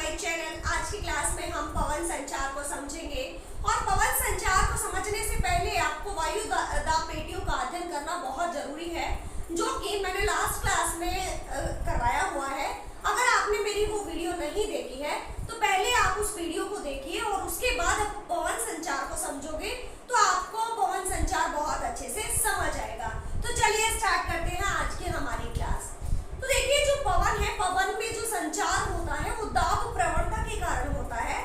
हमारे चैनल। आज की क्लास में हम पवन संचार को समझेंगे और पवन संचार को समझने से पहले आपको वायु दाब पेटियों का अध्ययन करना बहुत जरूरी है, जो कि मैंने लास्ट क्लास में करवाया हुआ है। अगर आपने मेरी वो वीडियो नहीं देखी है तो पहले आप उस वीडियो को देखिए और उसके बाद आप पवन संचार को समझोगे तो आपको पवन संचार बहुत अच्छे से समझ आएगा। तो चलिए स्टार्ट करते हैं आज की हमारी क्लास। तो देखिए, जो पवन है, पवन में जो संचार होता है वो दाब प्रवणता के कारण होता है।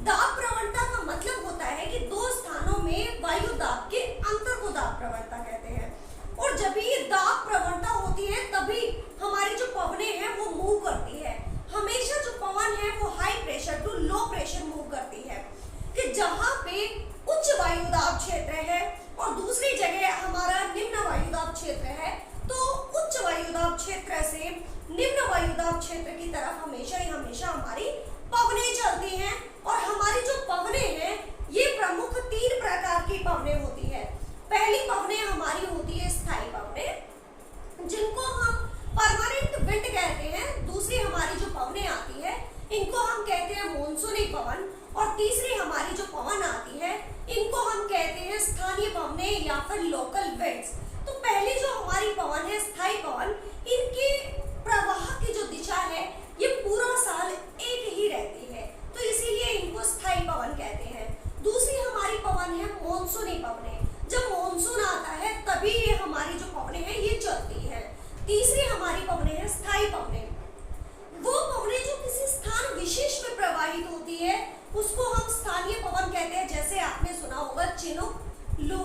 दाब प्रवणता का मतलब होता है कि दो स्थानों में वायु दाब के अंतर को दाब प्रवणता कहते हैं। और जब ये दाब प्रवणता होती है तभी हमारी जो पवनें हैं वो मूव करती है। हमेशा जो पवन है वो high pressure to low pressure move करती है, कि जहाँ पे उच्च वायु दाब क्षेत्र है और दूसरी जगह हमारा निम्न वायु दाब क्षेत्र है, तो उच्च वायु दाब क्षेत्र से निम्न वायु दाब क्षेत्र की तरफ हमेशा ही हमेशा हमारी पवनें चलती हैं। और हमारी जो पवनें हैं ये प्रमुख तीन प्रकार की पवनें होती है। पहली पवनें हमारी होती है स्थायी पवनें, जिनको हम परमानेंट विंड कहते हैं। दूसरी हमारी जो पवनें आती है इनको हम कहते हैं मॉनसूनी पवन। और तीसरी हमारी जो पवन आती है इनको हम कहते हैं स्थानीय पवनें या फिर लोकल विंड्स। तो पहली जो हमारी पवन है स्थायी पवन, इनके प्रवाह की जो दिशा है ये पूरा साल एक ही रहती है, तो इसीलिए इनको स्थायी पवन कहते हैं। दूसरी हमारी पवन है मॉनसूनी पवनें। जब मॉनसून आता है तभी ये हमारी जो पवनें हैं ये चलती है। तीसरी हमारी पवनें है स्थायी पवनें। वो पवनें जो किसी स्थान विशेष में प्रवाहित होती है उसको हम स्थानीय पवन कहते हैं। जैसे आपने सुना होगा चिनूक, लू,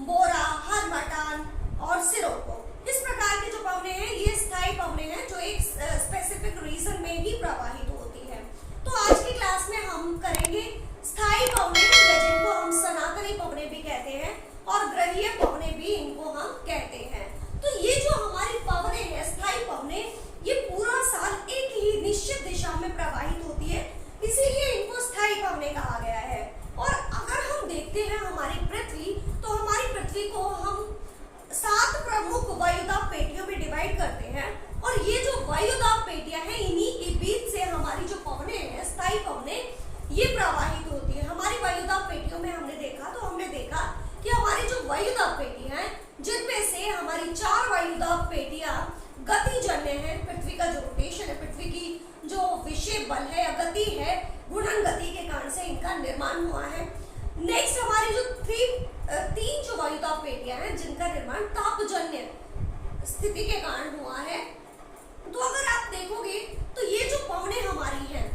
बोरा, हरमटान और सिरोको। इस प्रकार की जो पवनें हैं ये स्थायी पवनें हैं जो एक स्पेसिफिक रीजन में ही प्रवाहित होती है। तो आज की क्लास में हम करेंगे स्थायी पवनें, जिनको हम सनातनी पवनें भी कहते हैं और ग्रहीय पवनें भी इनको हम कहते हैं। तो ये जो हमारी पवनें हैं स्थायी पवनें, ये पूरा साल एक ही निश्चित दिशा में प्रवाहित होती है, इसीलिए इनको स्थायी पवनें कहा गया है। और अगर हम देखते हैं हमारी पृथ्वी, तो हमारी पृथ्वी को हम 7 प्रमुख वायुदाब पेटियों में डिवाइड करते हैं। और ये जो वायुदाब पेटियां हैं इन्हीं के बीच से हमारी जो पवनें हैं स्थायी पवनें ये प्रवाहित होती है। हमारी वायुदाब पेटियों में हमने देखा कि हमारी जो वायुदाब पेटियां हैं जिनमें से हमारी 4 वायुदाब पेटियां गतिजन्य है। पृथ्वी का जो रोटेशन है, पृथ्वी की जो विषय बल है या गति है, घूर्णन गति के कारण से इनका निर्माण हुआ है। नेक्स्ट हमारी जो तीन जो वायुदाब पेटियां हैं जिनका निर्माण तापजन्य स्थिति के कारण हुआ है। तो अगर आप देखोगे तो ये जो पवनें हमारी हैं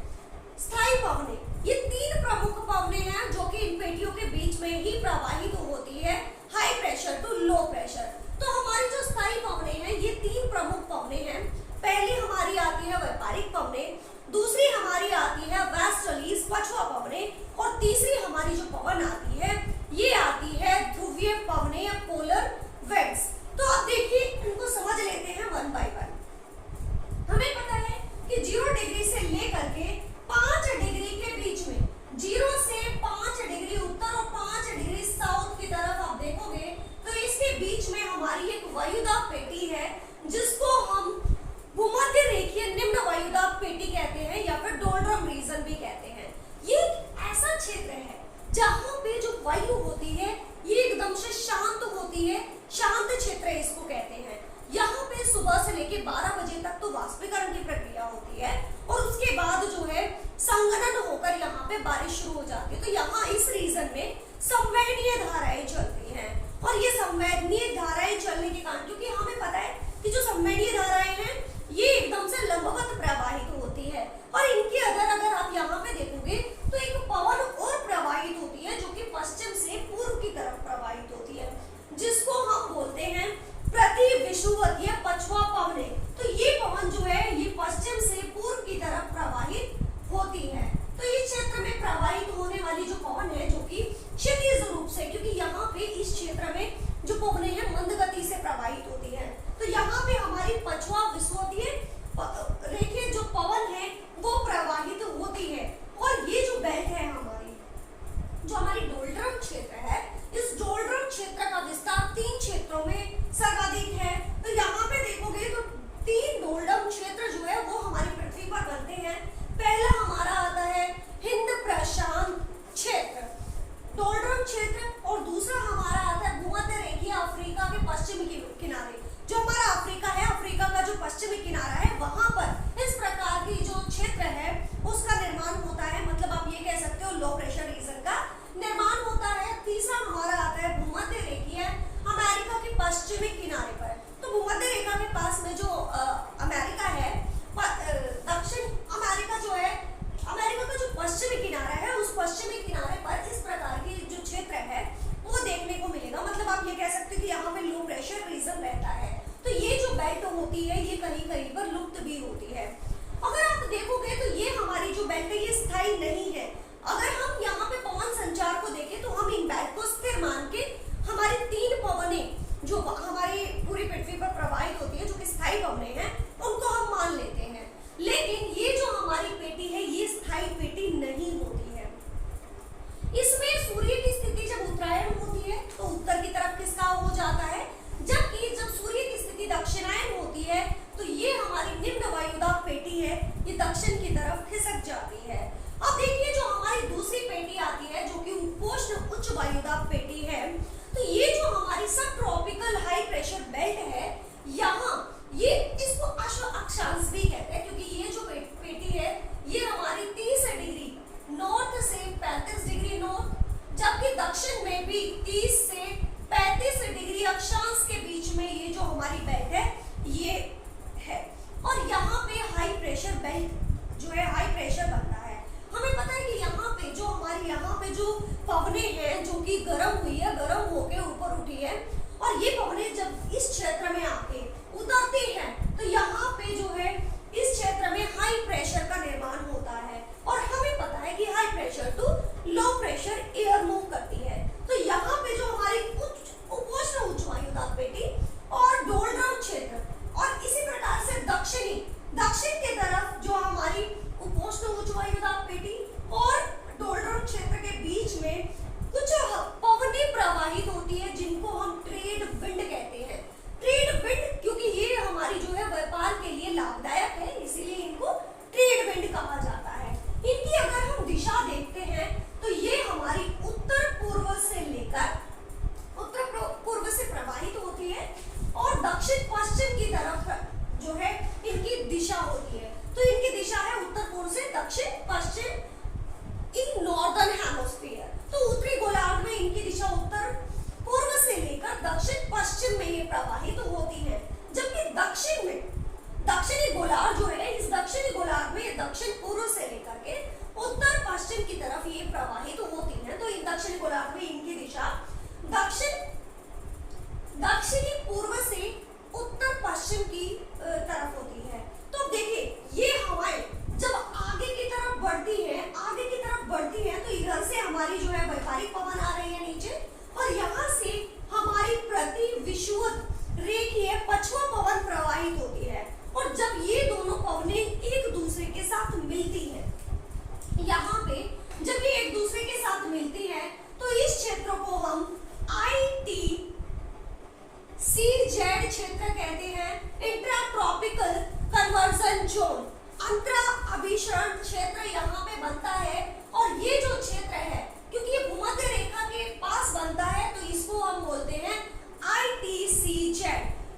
स्थायी पवनें, ये 3 प्रमुख पवनें हैं जो कि इन पेटियों के बीच में ही प्रवाहित होती है, high pressure to low pressure. तो हमारी जो स्थायी पवनें हैं ये 3 प्रमुख पवनें हैं। पहली हमारी आती है व्यापारिक पवनें, दूसरी हमारी आती है वेस्टर्लीज पछुआ पवनें और तीसरी हमारी जो पवन आती है ये आती है ध्रुवीय पवनें या पोलर विंड्स। तो अब देखिए इनको समझ लेते हैं वन बाय वन। हमें पता है कि 0 डिग्री से लेकर के 5 डिग्री के बीच में, 0 से 5 डिग्री उत्तर और 5 डिग्री साउथ की तरफ आप देखोगे तो इसके बीच में हमारी एक वायुदाब पेटी है जिसको हम भूमध्य रेखीय निम्न वायुदाब पेटी कहते हैं या फिर डोल्ड्रम रीजन भी कहते हैं। ये एक ऐसा क्षेत्र है जहां पे जो बेल्ट जो है हाई प्रेशर बनता है। हमें पता है कि यहाँ पे जो पवने हैं जो कि गर्म हुई है, गर्म होके ऊपर उठी है, और ये पवने जब इस क्षेत्र में आके उतरती हैं तो यहाँ पे जो है इस क्षेत्र में हाई प्रेशर का निर्माण होता है। और हमें पता है कि high pressure to low pressure air move करती है। तो यहाँ पे जो हमारी उपोष्ण उच्च वायुदाब पेटी और डोलड्रम क्षेत्र, और इसी प्रकार से दक्षिण की तरफ जो हमारी उपोष्ण उच्च वायुदाब पेटी और डोलड्रम क्षेत्र के बीच में कुछ पवनें प्रवाहित होती है जिनको हम ट्रेड विंड कहते हैं। ट्रेड विंड क्योंकि ये हमारी जो है व्यापार के लिए लाभदायक है, इसीलिए इनको ट्रेड विंड कहा जाता है। इनकी अगर हम दिशा देखते हैं तो ये हमारी उत्तर पूर्व से प्रवाहित होती है और दक्षिण पश्चिम की तरफ जो है इनकी दिशा होती है। तो इनकी दिशा है उत्तर पूर्व से दक्षिण पश्चिम इन नॉर्दर्न हेमिस्फीयर। तो उत्तरी गोलार्ध में इनकी दिशा उत्तर पूर्व से लेकर दक्षिण पश्चिम में ये प्रवाहित होती है, जबकि दक्षिण में दक्षिणी गोलार्ध जो है, इस दक्षिणी गोलार्ध में दक्षिण पूर्व से लेकर के उत्तर पश्चिम की तरफ ये प्रवाहित होती है। तो इन दक्षिणी गोलार्ध में इनकी दिशा दक्षिणी पूर्व से उत्तर पश्चिम की तरफ होती है। तो देखिए ये हवाएं जब आगे की तरफ बढ़ती है तो इधर से हमारी जो है व्यापारिक पवन आ रही है नीचे, और यहाँ से हमारी प्रति विषुवत रेखीय पछुआ पवन प्रवाहित होती है। और जब ये दोनों पवनें एक दूसरे के साथ मिलती है, यहाँ पे जब ये एक दूसरे के साथ मिलती है तो इस क्षेत्र को हम ITCZ क्षेत्र कहते हैं, इंट्रा ट्रॉपिकल कन्वर्जन जोन, अंतरा अभिसरण क्षेत्र यहाँ पे बनता है। और ये जो क्षेत्र है क्योंकि ये भूमध्य रेखा के पास बनता है तो इसको हम बोलते हैं ITCZ।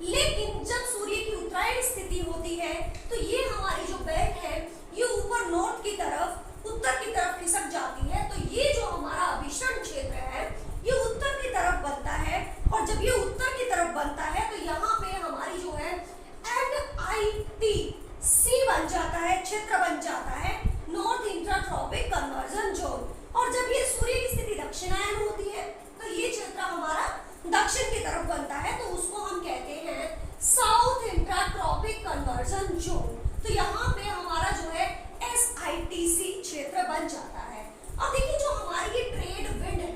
लेकिन जब सूर्य की उत्तरायण स्थिति होती है तो ये हमारी जो बेल्ट है ये ऊपर नॉर्थ की तरफ, उत्तर की तरफ खिसक जाती है। तो ये जो हमारा अभिसरण क्षेत्र है ये उत्तर की तरफ बनता है, और जब ये उत्तर की तरफ बनता है तो यहाँ पे हमारी जो है NITC बन जाता है, क्षेत्र बन जाता है, north intra tropic convergence zone. और जब ये सूर्य की स्थिति दक्षिणायन होती है तो ये क्षेत्र हमारा दक्षिण की तरफ बनता है, तो उसको हम कहते हैं south intra tropic convergence zone. तो यहाँ पे हमारा जो है SITC क्षेत्र बन जाता है। अब देखिए जो हमारी ये ट्रेड विंड है,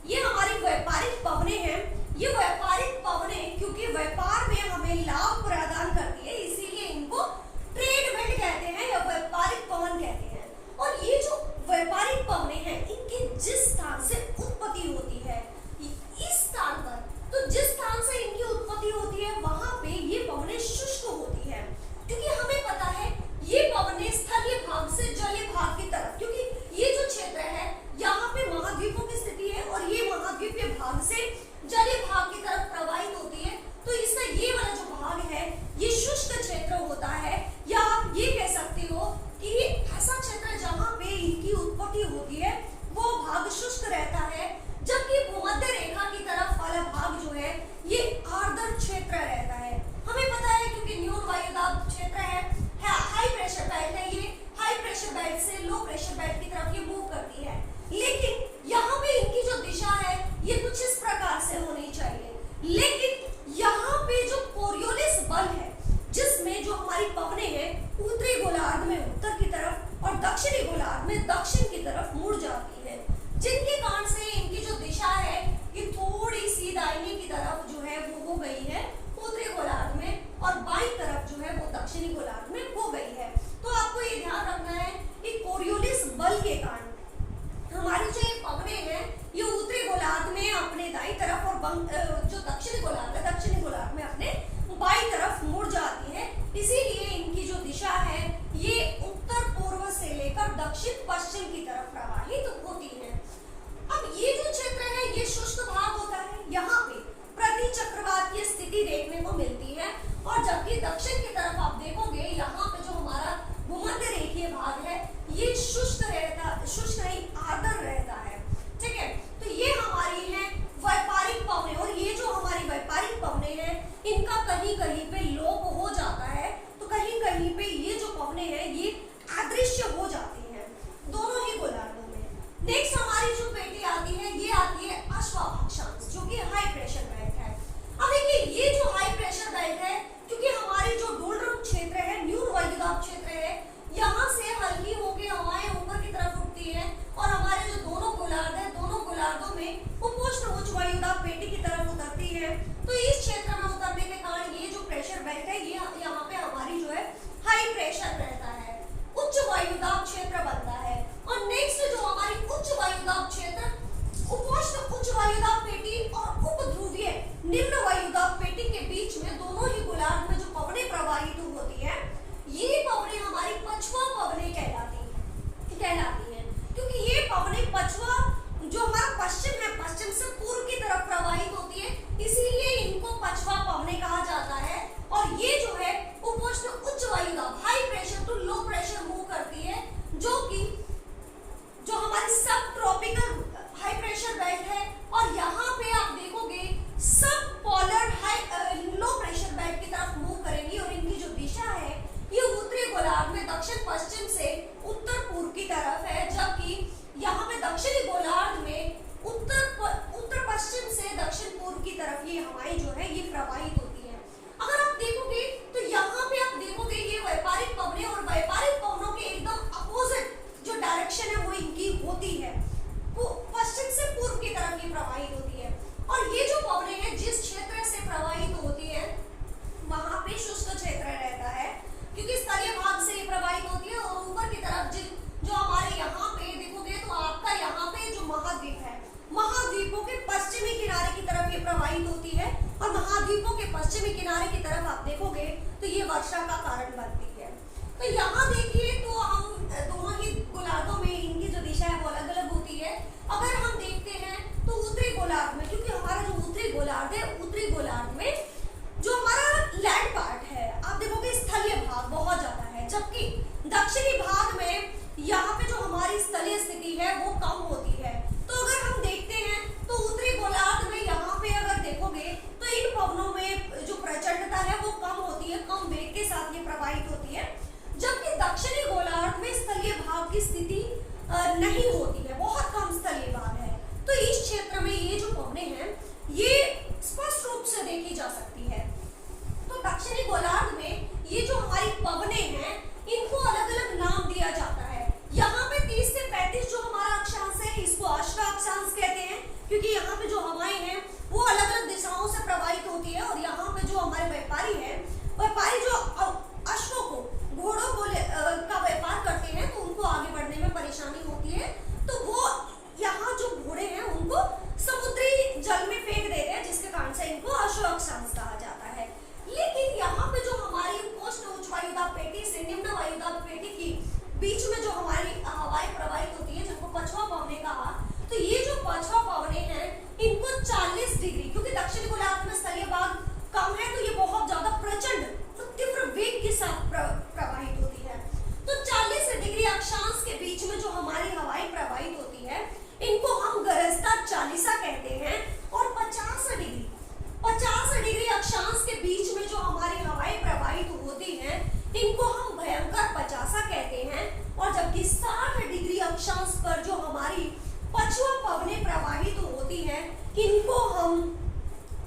ये हमारी व्यापारिक पवनें हैं। ये व्यापारिक पवनें क्योंकि व्यापार में हमें लाभ प्रदान करती है, इसीलिए इनको ट्रेड विंड कहते हैं या व्यापारिक पवन कहते हैं। और ये जो व्यापारिक पवनें हैं इनकी जिस स्थान से उत्पत्ति होती है, इस स्थान पर, तो जिस स्थान से इनकी उत्पत्ति होती है वहां पे ये पवनें शुष्क होती है, क्योंकि हमें पता है ये पवनें स्थलीय भाग से जलीय भाग की तरफ, क्योंकि ये जो क्षेत्र है यहाँ पे महाद्वीपों की स्थिति है और ये महाद्वीपीय भाग से जलीय भाग की तरफ प्रवाहित होती है। तो इसका ये वाला जो भाग है ये शुष्क क्षेत्र होता है, या आप ये कह सकते हो कि ऐसा क्षेत्र जहाँ पे इनकी उत्पत्ति होती है वो भाग शुष्क रहता है, जबकि भूमध्य रेखा की तरफ वाला भाग जो है ये आर्द्र क्षेत्र रहता है। हमें पता है क्योंकि न्यून वायुदाब क्षेत्र है, हाई प्रेशर बेल्ट है, ये हाई प्रेशर बेल्ट से लो प्रेशर बेल्ट की तरफ ये मूव करती है। लेकिन यहाँ पे इनकी जो दिशा है ये कुछ इस प्रकार से होनी चाहिए, लेकिन यहाँ पे जो कोरियोलिस बल है जिसमें जो हमारी पवनें हैं उत्तरी गोलार्ध में उत्तर की तरफ और दक्षिणी गोलार्ध में दक्षिण की तरफ मुड़ जाती है, जिनके कारण से इनकी जो दिशा है ये थोड़ी सी दाहिने की तरफ जो है वो हो गई है उत्तरी गोलार्ध में, और बाईं तरफ जो है वो दक्षिणी गोलार्ध में हो गई है। तो आपको ये ध्यान रखना है कि कोरियोलिस बल के कारण हमारी जो ये पवनें हैं ये उत्तरी गोलार्ध में अपने दाईं तरफ और जो दक्षिणी गोलार्ध है दक्षिणी गोलार्ध में अपने बाईं तरफ मुड़ जाती है, इसीलिए इनकी जो दिशा है ये उत्तर पूर्व से लेकर दक्षिण पश्चिम की तरफ प्रवाहित होती है। अब ये जो क्षेत्र है ये शुष्क भाग होता है, यहाँ पे प्रति चक्रवात की स्थिति देखने को मिलती है, और जबकि दक्षिण की तरफ आप देखोगे यहाँ पे जो हमारा भूमध्य रेखीय भाग है ये शुष्क नहीं आर्द्र रहता है। ठीक है, तो ये हमारी है व्यापारिक पवनें, और ये जो हमारी व्यापारिक पवनें हैं इनका कहीं कहीं पे लोप हो जाता है, तो कहीं कहीं पे ये पवने हैं ये अदृश्य हो जाती हैं दोनों ही गोलार्धों में। नेक्स्ट हमारी जो पेटी आती है ये आती है अश्वाक्षांश, जो कि हाई प्रेशर बेल्ट है। अब देखिए ये जो हाई प्रेशर बेल्ट है, क्योंकि हमारी जो डोलरम क्षेत्र है, न्यून वायुदाब क्षेत्र है, यहाँ से हल्की होकर हवाएं ऊपर की तरफ उठती है और हमारे जो दोनों गोलार्ध है, दोनों गोलार्धों में उपोष्ण उच्च वायुदाब पेटी की तरफ उतरती है। तो इस क्षेत्र में उतरने के कारण ये जो प्रेशर बेल्ट है ये यहाँ पे हमारी जो है हाई प्रेशर रहता है, उच्च वायुदाब क्षेत्र बनता है। और नेक्स्ट जो हमारी उच्च वायुदाब क्षेत्र, उपोष्ण उच्च वायुदाब पेटी और उपध्रुवीय निम्न वायुदाब पेटी के बीच में दोनों ही गोलार्ध में जो पवनें प्रवाहित होती है, ये पवनें हमारी पछुआ पवनें कहलाती हैं, क्योंकि ये पवनें पछुआ जो हमारा पश्चिम है, पश्चिम से पूर्व की तरफ प्रवाहित होती है, इसीलिए इनको पछुआ पवनें कहा जाता है। और ये जो है उपोष्ण उच्च वायुदाब high pressure to low pressure move करती है, जो हमारी सब ट्रॉपिकल हाई प्रेशर बेल्ट है। और यहाँ पे आप देखोगे सब polar high low pressure belt की तरफ मूव करेंगी और इनकी जो दिशा है ये उत्तरी गोलार्ध में दक्षिण पश्चिम से उत्तर पूर्व की तरफ है, जबकि यहाँ पे दक्षिणी गोलार्ध में उत्तर पश्चिम से दक्षिण पूर्व की तरफ ये हवाएं जो है ये प्रवाहित होती है। अगर आप देखोगे तो यहाँ पे आप देखोगे ये व्यापारिक पवनें और व्यापारिक पवनों के एकदम अपोजिट जो डायरेक्शन है वो इनकी होती है, वो पश्चिम से पूर्व की तरफ ये प्रवाहित होती है। और ये जो पवनें हैं जिस क्षेत्र से प्रवाहित होती है वहां पे शुष्क क्षेत्र रहता है, क्योंकि स्थलीय भाग से ये प्रवाहित होती है। और ऊपर की तरफ जो हमारे यहाँ पे देखोगे तो आपका यहाँ पे जो महाद्वीप है, महाद्वीपों के पश्चिमी किनारे की तरफ ये प्रवाहित होती है। और महाद्वीपों के पश्चिमी किनारे की तरफ आप देखोगे तो ये वर्षा का कारण बनती है। तो यहाँ देखिए तो हम दोनों ही गोलार्धों में इनकी जो दिशा है वो अलग अलग होती है। अगर हम देखते हैं तो उत्तरी गोलार्ध में, क्योंकि हमारा जो उत्तरी गोलार्ध है, उत्तरी गोलार्ध में जो हमारा लैंड पार्ट है आप देखोगे स्थलीय भाग बहुत ज्यादा है, जबकि दक्षिणी भाग में यहाँ पे जो हमारी स्थलीय स्थिति है वो कम होती है। तो अगर हम देखते हैं तो उत्तरी गोलार्ध में यहाँ पे अगर देखोगे तो इन पवनों में जो प्रचंडता है वो कम होती है, कम वेग के साथ ये प्रवाहित होती है, जबकि दक्षिणी गोलार्ध में स्थलीय भाग की स्थिति नहीं होती है, बहुत कम स्थलीय भाग है। तो इस क्षेत्र में ये जो पवनें हैं ये स्पष्ट रूप से देखी जा सकती है। तो दक्षिणी गोलार्ध में ये जो हमारी पवनें हैं इनको अलग अलग नाम दिया जाता है। यहाँ पे 30 से 35 जो हमारा अक्षांश है इसको अश्व अक्षांश कहते हैं, क्योंकि यहाँ पे जो हवाएं हैं वो अलग अलग दिशाओं से प्रवाहित होती है। और यहाँ पे जो हमारे व्यापारी हैं, व्यापारी जो अश्वों को, घोड़ों को का व्यापार करते हैं तो उनको आगे बढ़ने में परेशानी होती है, तो वो यहाँ जो घोड़े हैं उनको समुद्री जल में फेंक देते हैं, जिसके कारण से इनको अश्व अक्षांश कहा जाता है। लेकिन यहाँ पे जो हमारी उपोष्ण उच्च वायुदाब पेटी से निम्न वायुदाब पेटी की बीच में जो हमारी हवाएं प्रवाहित होती है, जिनको पछुआ पवनें कहा, तो ये जो पछुआ पवनें हैं इनको 40 डिग्री, क्योंकि दक्षिणी गोलार्ध में स्थलीय भाग कम है तो ये बहुत ज्यादा प्रचंड तीव्र वेग के साथ प्रवाहित होती है। तो 40 डिग्री अक्षांश के बीच में जो हमारी हवाएं प्रवाहित होती है इनको हम गरजता चालीसा कहते हैं। और 50 डिग्री अक्षांश के बीच में जो हमारी हवाएं प्रवाहित होती हैं इनको हम भयंकर पचासा कहते हैं। और जबकि 60 डिग्री अक्षांश पर जो हमारी पछुआ पवनें प्रवाहित होती हैं इनको हम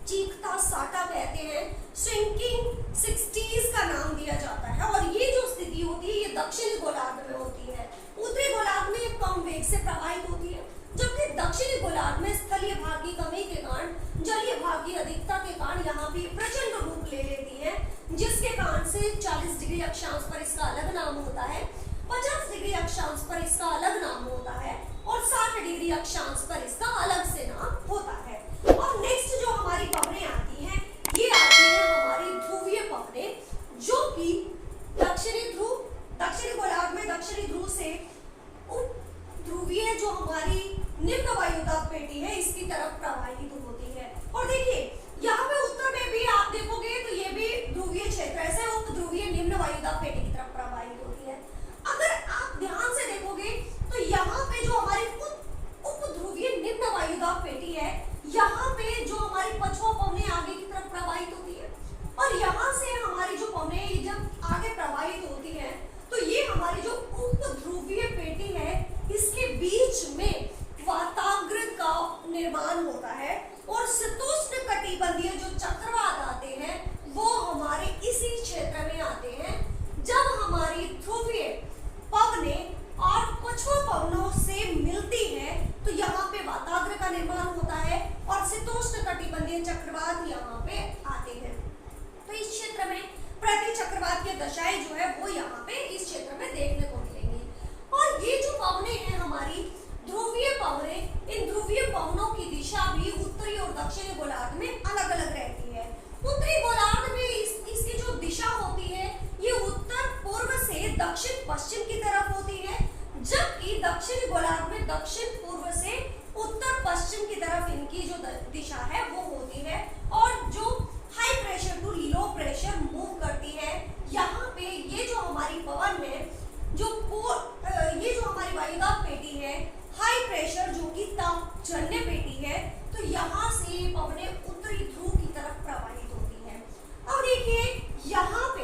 चीखता साटा कहते हैं। श्रिंकिंग 60s का नाम दिया जाता है। और ये जो स्थिति होती है ये दक्षिणी गोलार्ध में होती है, उत्तरी गोलार्ध में ये कम वेग से प्रवाहित होती है, जबकि दक्षिणी गोलार्ध में स्थलीय भाग की कमी के कारण, जलीय भाग की अधिकता के कारण यहाँ भी प्रचंड रूप ले लेती है, जिसके कारण से 40 डिग्री अक्षांश पर इसका अलग नाम होता है, 50 डिग्री अक्षांश पर इसका अलग नाम होता है और 60 डिग्री अक्षांश पर इसका अलग से नाम होता है। और नेक्स्ट जो हमारी पवनें आती हैं ये आती है हमारी ध्रुवीय पवनें, जो कि दक्षिणी गोलार्ध में दक्षिणी ध्रुव से ध्रुवीय जो हमारी निम्न वायुदाब पेटी है इसकी तरफ प्रवाहित होती है। और देखिए यहाँ पे उत्तर में भी आप देखोगे तो ये भी ध्रुवीय क्षेत्र है, उप ध्रुवीय निम्न वायुदाब पेटी की तरफ प्रवाहित होती है। जो है वो यहाँ पे इस क्षेत्र में देखने को मिलेंगी। और ये जो पवनें हैं हमारी ध्रुवीय पवनें, इन ध्रुवीय पवनों की दिशा भी उत्तरी और दक्षिणी गोलार्ध में अलग अलग रहती है। उत्तरी गोलार्ध में इसकी जो दिशा होती है ये उत्तर पूर्व से दक्षिण पश्चिम की तरफ होती है, जबकि दक्षिणी गोलार्ध में दक्षिण पूर्व से उत्तर पश्चिम की तरफ इनकी जो दिशा है वो होती है। और जो high pressure to low pressure move करती है, यहाँ पे ये जो हमारी पवन है, ये जो हमारी वायुदाब पेटी है, हाई प्रेशर जो कि तापजन्य पेटी है, तो यहाँ से ये पवनें उत्तरी ध्रुव की तरफ प्रवाहित होती है। अब देखिए यहाँ पे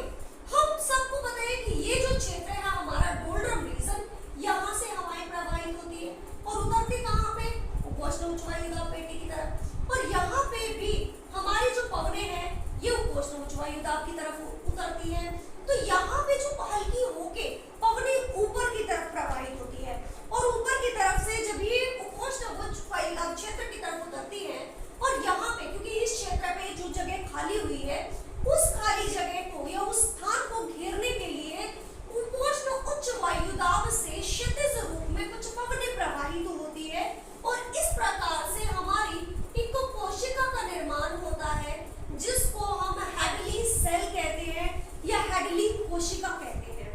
हम सबको पता है कि ये जो क्षेत्र है हमारा डोल्ड्रम रीजन, यहाँ से हवाएं प्रवाहित होती है और उतरती कहाँ पे, उपोष्ण उच्च वायुदाब पेटी की तरफ। और यहाँ पे भी हमारी जो पवनें हैं ये उपोष्ण उच्च वायुदाब की तरफ उतरती है। तो यहाँ पे जो हल्की होके पवनें ऊपर की तरफ प्रवाहित होती है और ऊपर की तरफ से जब ये उपोष्ण उच्च वायुदाब क्षेत्र की तरफ उतरती है, और यहाँ पे क्योंकि इस क्षेत्र पे जो जगह खाली हुई है उस खाली जगह को या उस स्थान को घेरने के लिए उपोष्ण उच्च वायुदाब से क्षैतिज रूप में कुछ पवनें प्रवाहित होती है और इस प्रकार से हमारी एक कोशिका का निर्माण होता है जिसको हम हैडली सेल कहते हैं या हैडली कोशिका कहते हैं।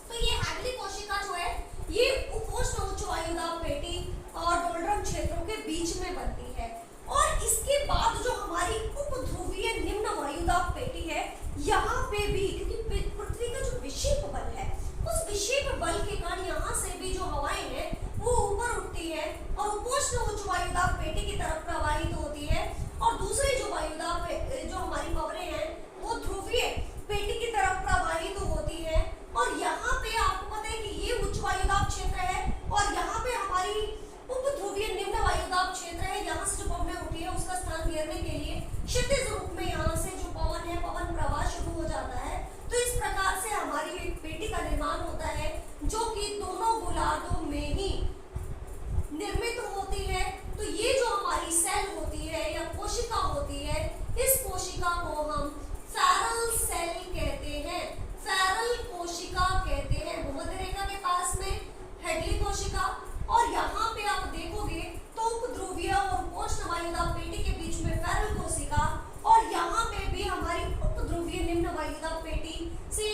तो ये हैडली कोशिका जो है ये उपोष्ण उच्च वायुदाब पेटी और डोल्ड्रम क्षेत्रों के बीच में बनती है। और इसके बाद जो हमारी उपध्रुवीय निम्न वायुदाब पेटी है, यहाँ पे भी क्योंकि पृथ्वी का जो विक्षेप बल है उस विक्षेप बल के कारण यहाँ से भी जो हवाएं हैं वो ऊपर उठती है और उपोष्ण उच्च वायुदाब पेटी की तरफ प्रवाहित होती है। और दूसरी जो वायुदाब जो हमारी पवनें हैं वो ध्रुवीय पेटी की तरफ प्रवाहित होती है। और यहाँ पे आपको पता है कि ये उच्च वायुदाब क्षेत्र है और यहाँ पे हमारी उपध्रुवीय निम्न वायुदाब क्षेत्र है। यहाँ से जो पवनें उठी है उसका स्थान घेरने के लिए क्षैतिज रूप में यहाँ से जो पवन है पवन प्रवाह शुरू हो जाता है। तो इस प्रकार से हमारी एक पेटी का निर्माण होता है जो कि दोनों गोलार्धों में ही निर्मित होती है। तो ये जो हमारी सेल होती है या कोशिका होती है, इस कोशिका को हम फेरल सेल कहते हैं, फेरल कोशिका कहते हैं। भूमध्य रेखा के पास में हैडली कोशिका, और यहाँ पे आप देखोगे तो उपध्रुवीय और उपोष्ण वायुदाब पेटी के बीच में फेरल कोशिका, और यहाँ पे भी हमारी उपध्रुवीय निम्न वायुदाब पेटी से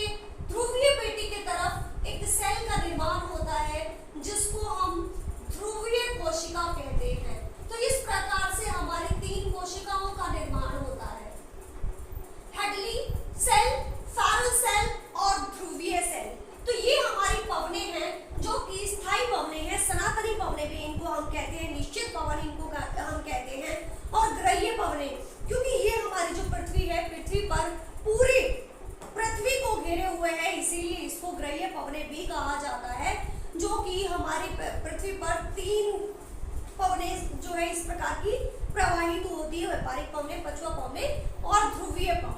ध्रुवीय पेटी की तरफ एक सेल का निर्माण होता है जिसको हम ध्रुवीय कोशिका कहते हैं। तो इस प्रकार से हमारी 3 कोशिकाओं का निर्माण होता है, हैडली सेल, फेरल सेल और ध्रुवीय सेल। तो ये हमारी पवनें हैं जो कि स्थायी पवनें हैं, सनातनी पवनें भी इनको हम कहते हैं, निश्चित पवन इनको हम कहते हैं, और ग्रह्य पवनें क्योंकि ये हमारी जो पृथ्वी है, पृथ्वी पर पूरी पृथ्वी को घेरे हुए है, इसीलिए इसको ग्रह्य पवनें भी कहा जाता है। जो कि हमारी पृथ्वी पर 3 पवनें जो है इस प्रकार की प्रवाहित होती है, व्यापारिक पवनें, पछुआ पवनें और ध्रुवीय पवनें।